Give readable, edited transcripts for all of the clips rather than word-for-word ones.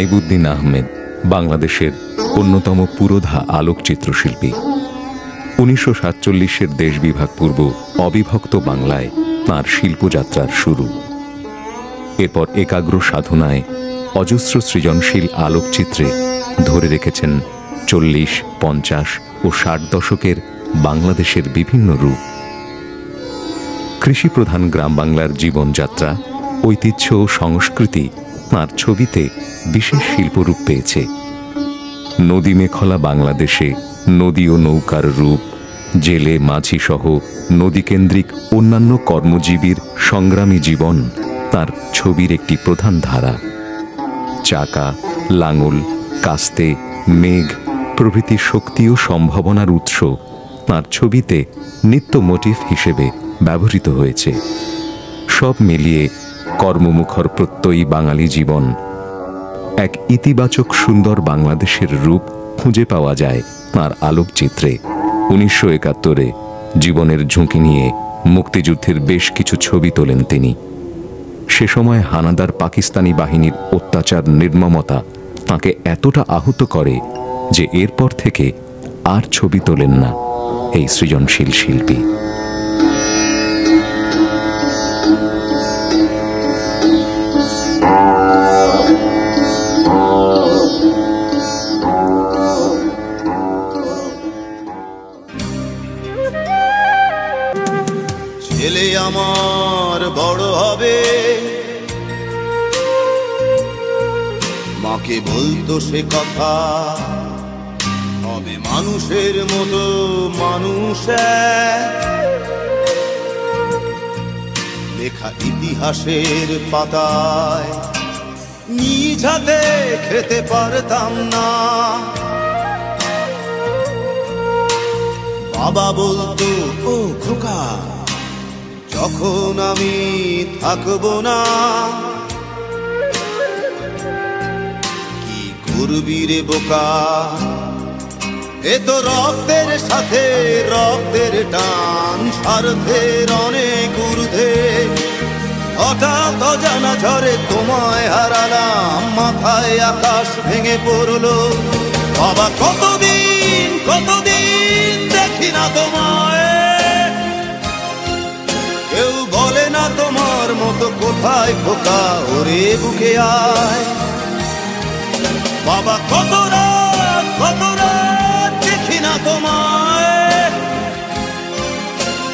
হাবিবুদ্দিন আহমেদ বাংলাদেশের অন্যতম পুরোধা আলোকচিত্রশিল্পী। 1947-এর দেশ বিভাগ পূর্ব অবিভক্ত বাংলায় তাঁর শিল্পযাত্রার শুরু। এরপর একাগ্র সাধনায় অজস্র সৃজনশীল আলোকচিত্রে ধরে রেখেছেন 40, 50 ও 60 দশকের বাংলাদেশের বিভিন্ন রূপ। কৃষিপ্রধান গ্রাম বাংলার জীবনযাত্রা, ঐতিহ্য ও সংস্কৃতি তাঁর ছবিতে বিশেষ শিল্পরূপ পেয়েছে। নদী মেখলা বাংলাদেশে নদী ও নৌকার রূপ, জেলে মাঝি সহ নদীকেন্দ্রিক অন্যান্য কর্মজীবীর সংগ্রামী জীবন তাঁর ছবির একটি প্রধান ধারা। চাকা, লাঙল, কাস্তে, মেঘ প্রভৃতি শক্তি ও সম্ভাবনার উৎস তাঁর ছবিতে নিত্য মোটিভ হিসেবে ব্যবহৃত হয়েছে। সব মিলিয়ে কর্মমুখর প্রত্যয়ী বাঙালি জীবন, এক ইতিবাচক সুন্দর বাংলাদেশের রূপ খুঁজে পাওয়া যায় তাঁর আলোকচিত্রে। 1971-এ জীবনের ঝুঁকি নিয়ে মুক্তিযুদ্ধের বেশ কিছু ছবি তোলেন তিনি। সে সময় হানাদার পাকিস্তানি বাহিনীর অত্যাচার, নির্মমতা তাঁকে এতটা আহত করে যে এরপর থেকে আর ছবি তোলেন না এই সৃজনশীল শিল্পী। ছেলে আমার বড় হবে, মাকে বলতো সে কথা, হবে মানুষের মতো মানুষ। লেখা ইতিহাসের পাতায় নিজ হাতে খেতে পারতাম না। বাবা বলতো, ও খোকা, যখন আমি থাকবো না, কি করবি রে বোকা, এ তো রক্তের সাথে রক্তের টান, স্বার্থের অনেক ঊর্ধ্বে। হঠাৎ অজানা ঝড়ে তোমায় হারালাম, মাথায় আকাশ ভেঙে পড়লো। বাবা কতদিন কতদিন দেখি না তোমায়, কেউ বলে না তোমার মতো কোথায় খোকা, ওরে বুকে আয়। বাবা কত রাত দেখি না তোমায়,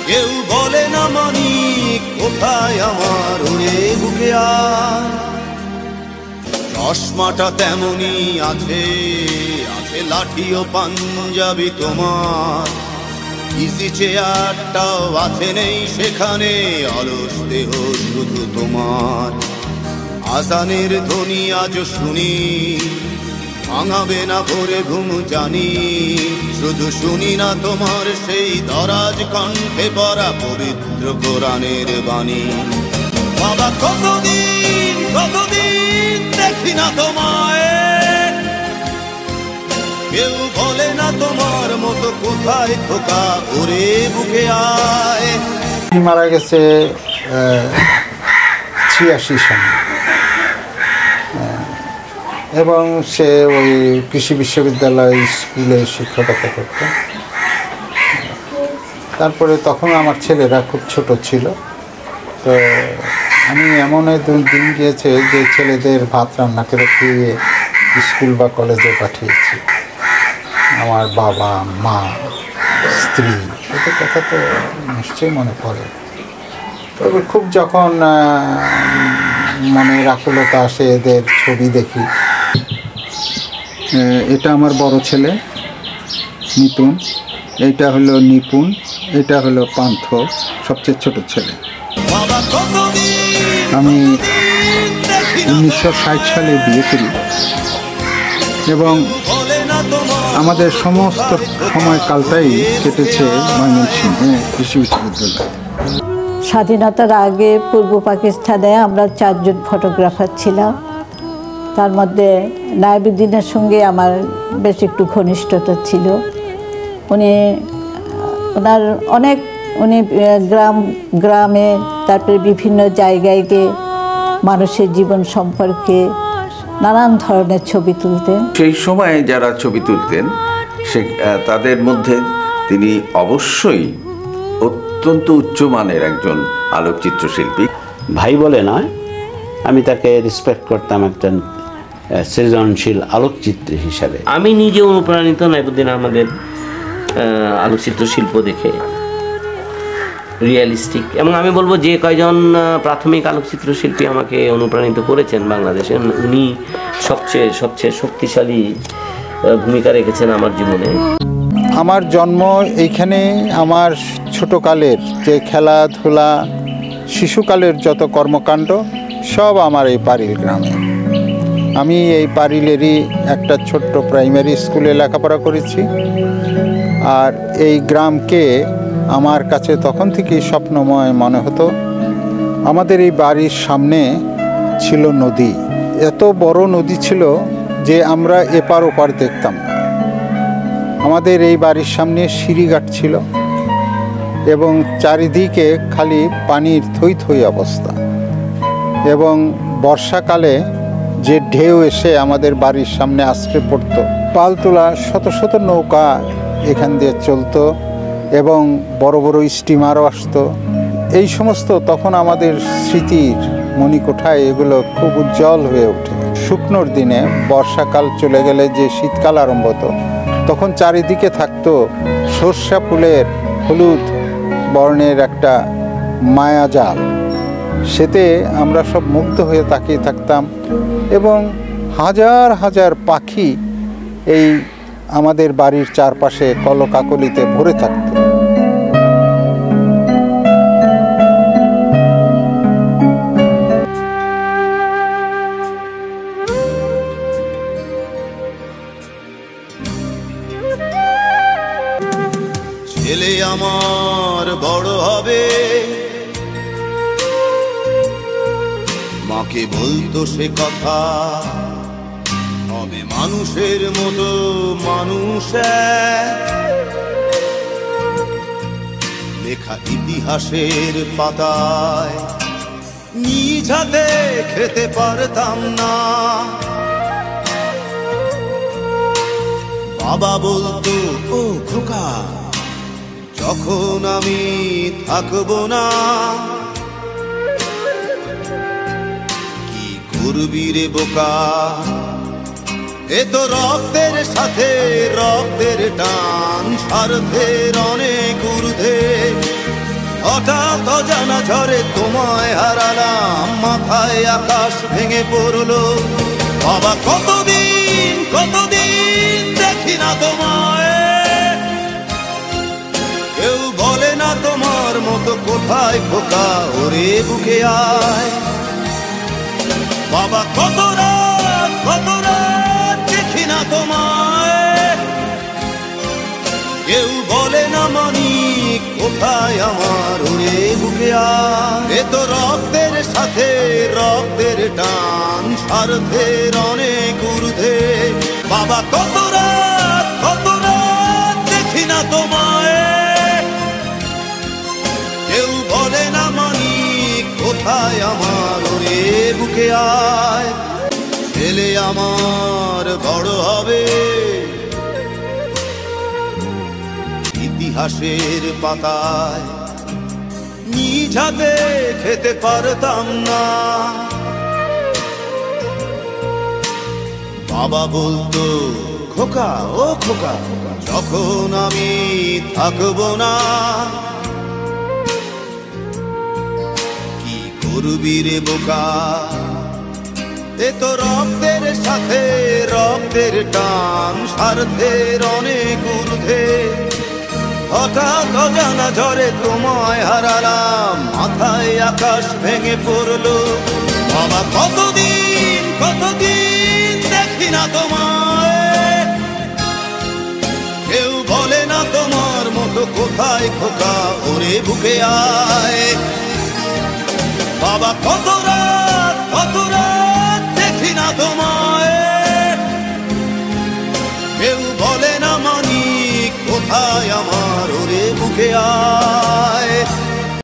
কেউ বলে না মানি কোথায় আমার, ওরে বুকে আয়। চশমাটা তেমনি আছে, আছে লাঠি ও পাঞ্জাবি তোমার, ইজি চেয়ারটাও আছে নেই সেখানে, অলস দেহ শুধু তোমার। আজানের ধ্বনি আজ শুনি, ভাঙাবে না ভোরে ঘুম জানি, শুধু শুনি না তোমার সেই দরাজ কণ্ঠে পড়া পবিত্র কোরআনের বাণী। বাবা কতদিন কতদিন দেখি না তোমায়, কেউ বলে না তোমার মতো কোথায় খোকা, ওরে বুকে আয়। মারা গেছে 86 সালে, এবং সে ওই কৃষি বিশ্ববিদ্যালয় স্কুলে শিক্ষকতা করত। তারপরে তখন আমার ছেলেরা খুব ছোট ছিল, তো আমি এমন দিন গিয়েছে যে ছেলেদের ভাত রান্না করে খেয়ে স্কুল বা কলেজে পাঠিয়েছি। আমার বাবা, মা, স্ত্রী, এদের কথা তো নিশ্চয়ই মনে পড়ে। তবে খুব যখন মনে আকুলতা আসে, এদের ছবি দেখি। এটা আমার বড় ছেলে নিপুণ, এটা হলো নিপুণ, এটা হলো পান্থ, সবচেয়ে ছোট ছেলে। আমি 1960 সালে বিয়ে করি এবং আমাদের সমস্ত সময়কালটাই কেটেছে ময়মনসিংহে কৃষি বিশ্ববিদ্যালয়ে। স্বাধীনতার আগে পূর্ব পাকিস্তানে আমরা 4 জন ফটোগ্রাফার ছিলাম। তার মধ্যে নাইবুদ্দিনের সঙ্গে আমার বেশ একটু ঘনিষ্ঠতা ছিল। উনি গ্রামে, তারপরে বিভিন্ন জায়গায় গিয়ে মানুষের জীবন সম্পর্কে নানান ধরনের ছবি তুলতেন। সেই সময় যারা ছবি তুলতেন তাদের মধ্যে তিনি অবশ্যই অত্যন্ত উচ্চমানের একজন আলোকচিত্র শিল্পী। ভাই বলে নয়, আমি তাকে রেসপেক্ট করতাম একজন সৃজনশীল আলোকচিত্রী হিসাবে। আমি নিজে অনুপ্রাণিত নাইবুদ্দিন আহমেদের আলোকচিত্র শিল্প দেখে, রিয়েলিস্টিক, এবং আমি বলবো যে কয়জন প্রাথমিক আলোকচিত্র শিল্পী আমাকে অনুপ্রাণিত করেছেন বাংলাদেশে, উনি সবচেয়ে শক্তিশালী ভূমিকা রেখেছেন আমার জীবনে। আমার জন্ম এইখানে, আমার ছোটকালের যে খেলাধুলা, শিশুকালের যত কর্মকাণ্ড সব আমার এই পারিল গ্রামে। আমি এই পারিলেরই একটা ছোট্ট প্রাইমারি স্কুলে লেখাপড়া করেছি। আর এই গ্রামকে আমার কাছে তখন থেকেই স্বপ্নময় মনে হতো। আমাদের এই বাড়ির সামনে ছিল নদী, এত বড় নদী ছিল যে আমরা এপার ওপার দেখতাম না। আমাদের এই বাড়ির সামনে সিঁড়িঘাট ছিল এবং চারিদিকে খালি পানির থই থই অবস্থা, এবং বর্ষাকালে যে ঢেউ এসে আমাদের বাড়ির সামনে আশ্রে পড়তো, পাল তোলা শত শত নৌকা এখান দিয়ে চলতো এবং বড় বড় স্টিমারও আসতো। এই সমস্ত তখন আমাদের স্মৃতির মণিকোঠায় এগুলো খুব উজ্জ্বল হয়ে ওঠে। শুকনোর দিনে বর্ষাকাল চলে গেলে যে শীতকাল আরম্ভ হতো, তখন চারিদিকে থাকতো সর্ষা ফুলের হলুদ বর্ণের একটা মায়াজাল, সেতে আমরা সব মুগ্ধ হয়ে তাকিয়ে থাকতাম এবং হাজার হাজার পাখি এই আমাদের বাড়ির চারপাশে কলকাকলিতে ভরে থাকত। ছেলে আমার বড় হবে, মাকে বলতো সে কথা, হবে মানুষের মতো মানুষ। লেখা ইতিহাসের পাতায় নিজ হাতে খেতে পারতাম না। বাবা বলতো, ও খোকা, যখন আমি থাকবো না, কি করবি রে বোকা, এ তো রক্তের সাথে রক্তের টান, স্বার্থের অনেক ঊর্ধ্বে। হঠাৎ অজানা ঝড়ে তোমায় হারালাম, মাথায় আকাশ ভেঙে পড়লো। বাবা কতদিন কতদিন দেখি না তোমায়, কেউ বলে না তোমার মতো কোথায় খোকা, ওরে বুকে আয়। বাবা কত রাত দেখি না তোমায়, কেউ বলে না মানি কোথায় আমার, ওরে বুকে আয়। এ তো রক্তের সাথে রক্তের টান, স্বার্থের অনেক ঊর্ধ্বে। বাবা কত রাত দেখি না তোমায়, কেউ বলে না মানি কোথায় আমার, ওরে বুকে আয়। ছেলে আমার বড় হবে, ইতিহাসের পাতায় নিজ হাতে খেতে পারতাম না। বাবা বলতো, খোকা, ও খোকা, যখন আমি থাকবো না, কি করবি রে বোকা, এ তো রক্তের সাথে রক্তের টান, স্বার্থের অনেক ঊর্ধ্বে। হঠাৎ অজানা ঝড়ে তোমায় হারালাম, মাথায় আকাশ ভেঙে পড়লো। বাবা কতদিন দেখি না তোমায়, কেউ বলে না তোমার মতো কোথায় খোকা, ওরে বুকে আয়। বাবা কত রাত দেখি না তোমায়, কেউ বলে না মানি কোথায় আমার, ওরে বুকে আয়।